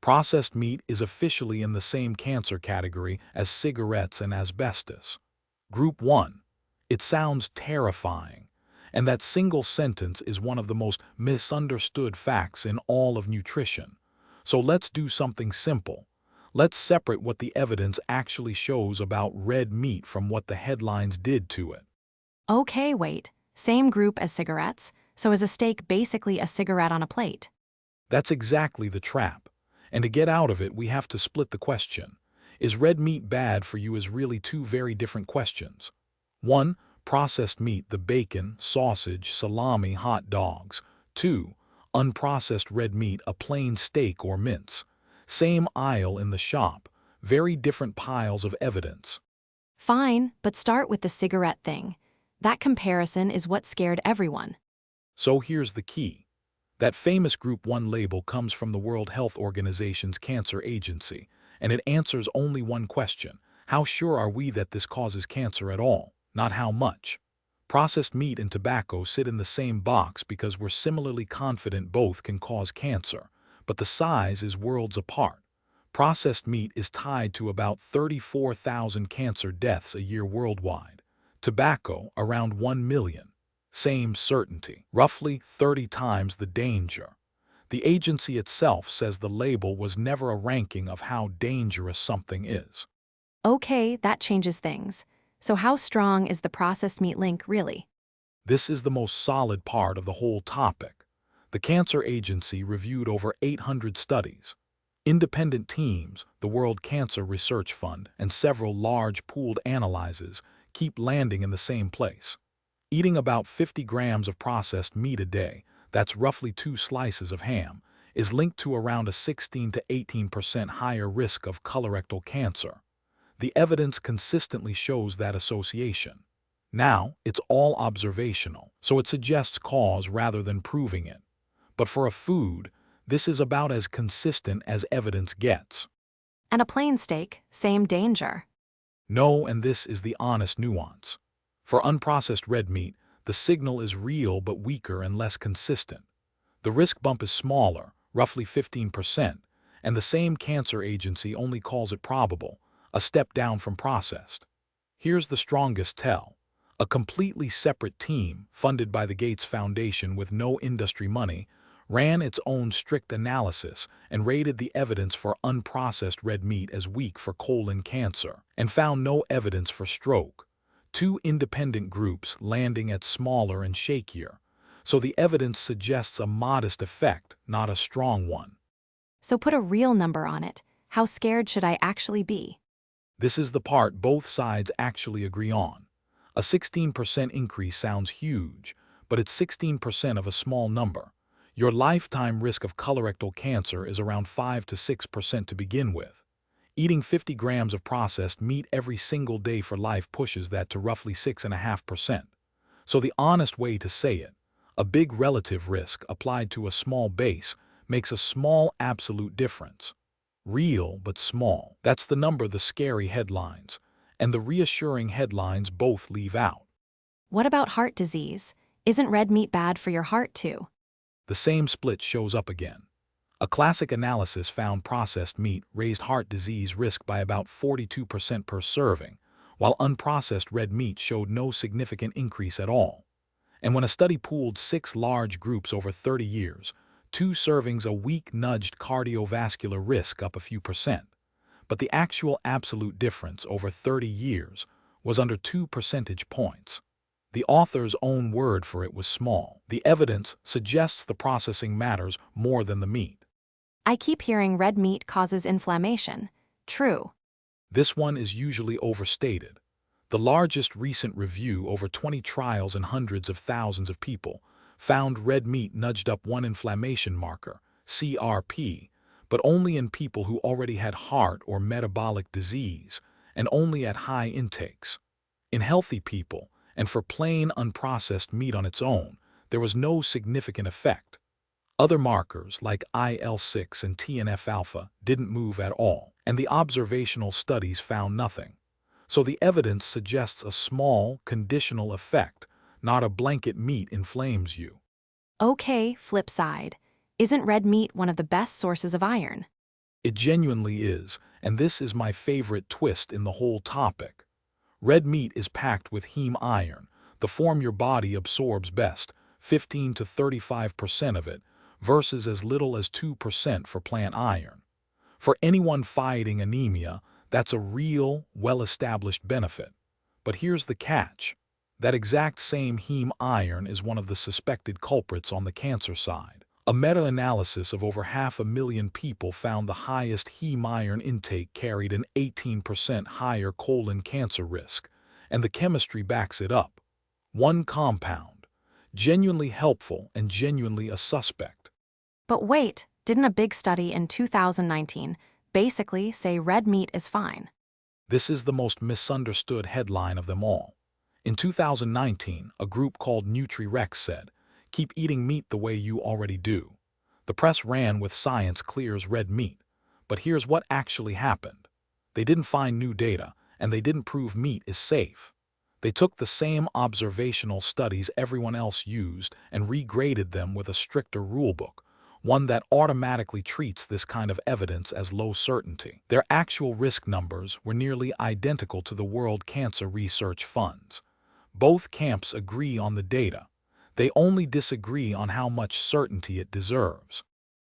Processed meat is officially in the same cancer category as cigarettes and asbestos. Group 1. It sounds terrifying, and that single sentence is one of the most misunderstood facts in all of nutrition. So let's do something simple. Let's separate what the evidence actually shows about red meat from what the headlines did to it. Okay, wait. Same group as cigarettes, so is a steak basically a cigarette on a plate? That's exactly the trap. And to get out of it, we have to split the question. Is red meat bad for you is really two very different questions. One, processed meat, the bacon, sausage, salami, hot dogs. Two, unprocessed red meat, a plain steak or mince. Same aisle in the shop, very different piles of evidence. Fine, but start with the cigarette thing. That comparison is what scared everyone. So here's the key. That famous Group 1 label comes from the World Health Organization's Cancer Agency, and it answers only one question. How sure are we that this causes cancer at all? Not how much. Processed meat and tobacco sit in the same box because we're similarly confident both can cause cancer, but the size is worlds apart. Processed meat is tied to about 34,000 cancer deaths a year worldwide. Tobacco, around 1 million. Same certainty, roughly 30 times the danger. The agency itself says the label was never a ranking of how dangerous something is. Okay, that changes things. So how strong is the processed meat link really? This is the most solid part of the whole topic. The Cancer Agency reviewed over 800 studies. Independent teams, the World Cancer Research Fund, and several large pooled analyses keep landing in the same place. Eating about 50 grams of processed meat a day, that's roughly 2 slices of ham, is linked to around a 16 to 18% higher risk of colorectal cancer. The evidence consistently shows that association. Now, it's all observational, so it suggests cause rather than proving it. But for a food, this is about as consistent as evidence gets. And a plain steak, same danger. No, and this is the honest nuance. For unprocessed red meat, the signal is real but weaker and less consistent. The risk bump is smaller, roughly 15%, and the same cancer agency only calls it probable, a step down from processed. Here's the strongest tell. A completely separate team, funded by the Gates Foundation with no industry money, ran its own strict analysis and rated the evidence for unprocessed red meat as weak for colon cancer, and found no evidence for stroke. Two independent groups landing at smaller and shakier. So the evidence suggests a modest effect, not a strong one. So put a real number on it. How scared should I actually be? This is the part both sides actually agree on. A 16% increase sounds huge, but it's 16% of a small number. Your lifetime risk of colorectal cancer is around 5 to 6% to begin with. Eating 50 grams of processed meat every single day for life pushes that to roughly 6.5%. So the honest way to say it, a big relative risk applied to a small base makes a small absolute difference. Real but small. That's the number the scary headlines and the reassuring headlines both leave out. What about heart disease? Isn't red meat bad for your heart too? The same split shows up again. A classic analysis found processed meat raised heart disease risk by about 42% per serving, while unprocessed red meat showed no significant increase at all. And when a study pooled 6 large groups over 30 years, 2 servings a week nudged cardiovascular risk up a few percent. But the actual absolute difference over 30 years was under 2 percentage points. The author's own word for it was small. The evidence suggests the processing matters more than the meat. I keep hearing red meat causes inflammation. True. This one is usually overstated. The largest recent review, over 20 trials and hundreds of thousands of people, found red meat nudged up one inflammation marker, CRP, but only in people who already had heart or metabolic disease, and only at high intakes. In healthy people, and for plain unprocessed meat on its own, there was no significant effect. Other markers like IL-6 and TNF-alpha didn't move at all, and the observational studies found nothing. So the evidence suggests a small, conditional effect, not a blanket meat inflames you. Okay, flip side. Isn't red meat one of the best sources of iron? It genuinely is, and this is my favorite twist in the whole topic. Red meat is packed with heme iron, the form your body absorbs best, 15 to 35% of it, versus as little as 2% for plant iron. For anyone fighting anemia, that's a real, well-established benefit. But here's the catch. That exact same heme iron is one of the suspected culprits on the cancer side. A meta-analysis of over 500,000 people found the highest heme iron intake carried an 18% higher colon cancer risk, and the chemistry backs it up. One compound, genuinely helpful and genuinely a suspect. But wait, didn't a big study in 2019 basically say red meat is fine? This is the most misunderstood headline of them all. In 2019, a group called NutriRex said, "Keep eating meat the way you already do." The press ran with "Science clears red meat." But here's what actually happened. They didn't find new data, and they didn't prove meat is safe. They took the same observational studies everyone else used and regraded them with a stricter rulebook, one that automatically treats this kind of evidence as low certainty. Their actual risk numbers were nearly identical to the World Cancer Research Fund's. Both camps agree on the data. They only disagree on how much certainty it deserves.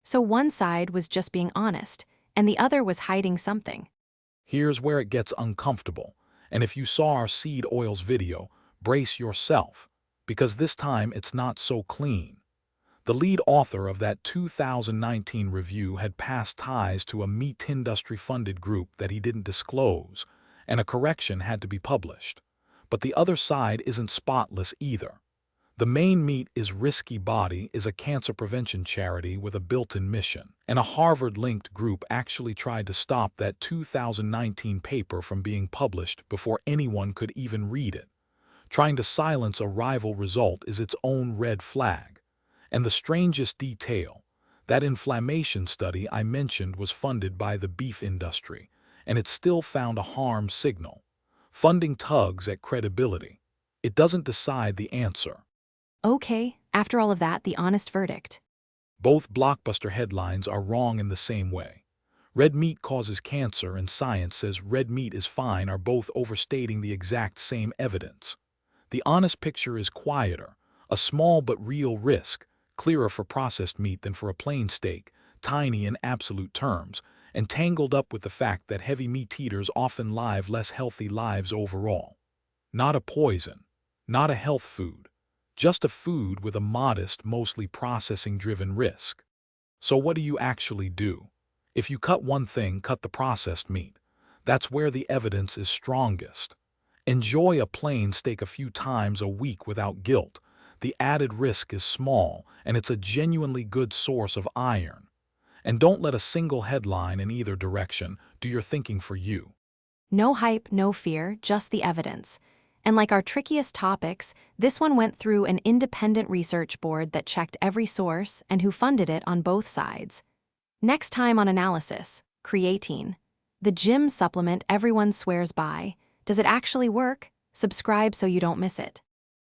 So one side was just being honest, and the other was hiding something. Here's where it gets uncomfortable. And if you saw our seed oils video, brace yourself, because this time it's not so clean. The lead author of that 2019 review had past ties to a meat industry-funded group that he didn't disclose, and a correction had to be published. But the other side isn't spotless either. The Main Meat is Risky Body is a cancer prevention charity with a built-in mission, and a Harvard-linked group actually tried to stop that 2019 paper from being published before anyone could even read it. Trying to silence a rival result is its own red flag. And the strangest detail, that inflammation study I mentioned was funded by the beef industry, and it still found a harm signal. Funding tugs at credibility. It doesn't decide the answer. Okay, after all of that, the honest verdict. Both blockbuster headlines are wrong in the same way. Red meat causes cancer and Science says red meat is fine are both overstating the exact same evidence. The honest picture is quieter, a small but real risk, clearer for processed meat than for a plain steak, tiny in absolute terms, and tangled up with the fact that heavy meat eaters often live less healthy lives overall. Not a poison, not a health food, just a food with a modest, mostly processing-driven risk. So what do you actually do? If you cut one thing, cut the processed meat. That's where the evidence is strongest. Enjoy a plain steak a few times a week without guilt. The added risk is small, and it's a genuinely good source of iron. And don't let a single headline in either direction do your thinking for you. No hype, no fear, just the evidence. And like our trickiest topics, this one went through an independent research board that checked every source and who funded it on both sides. Next time on Analysis, Creatine. The gym supplement everyone swears by. Does it actually work? Subscribe so you don't miss it.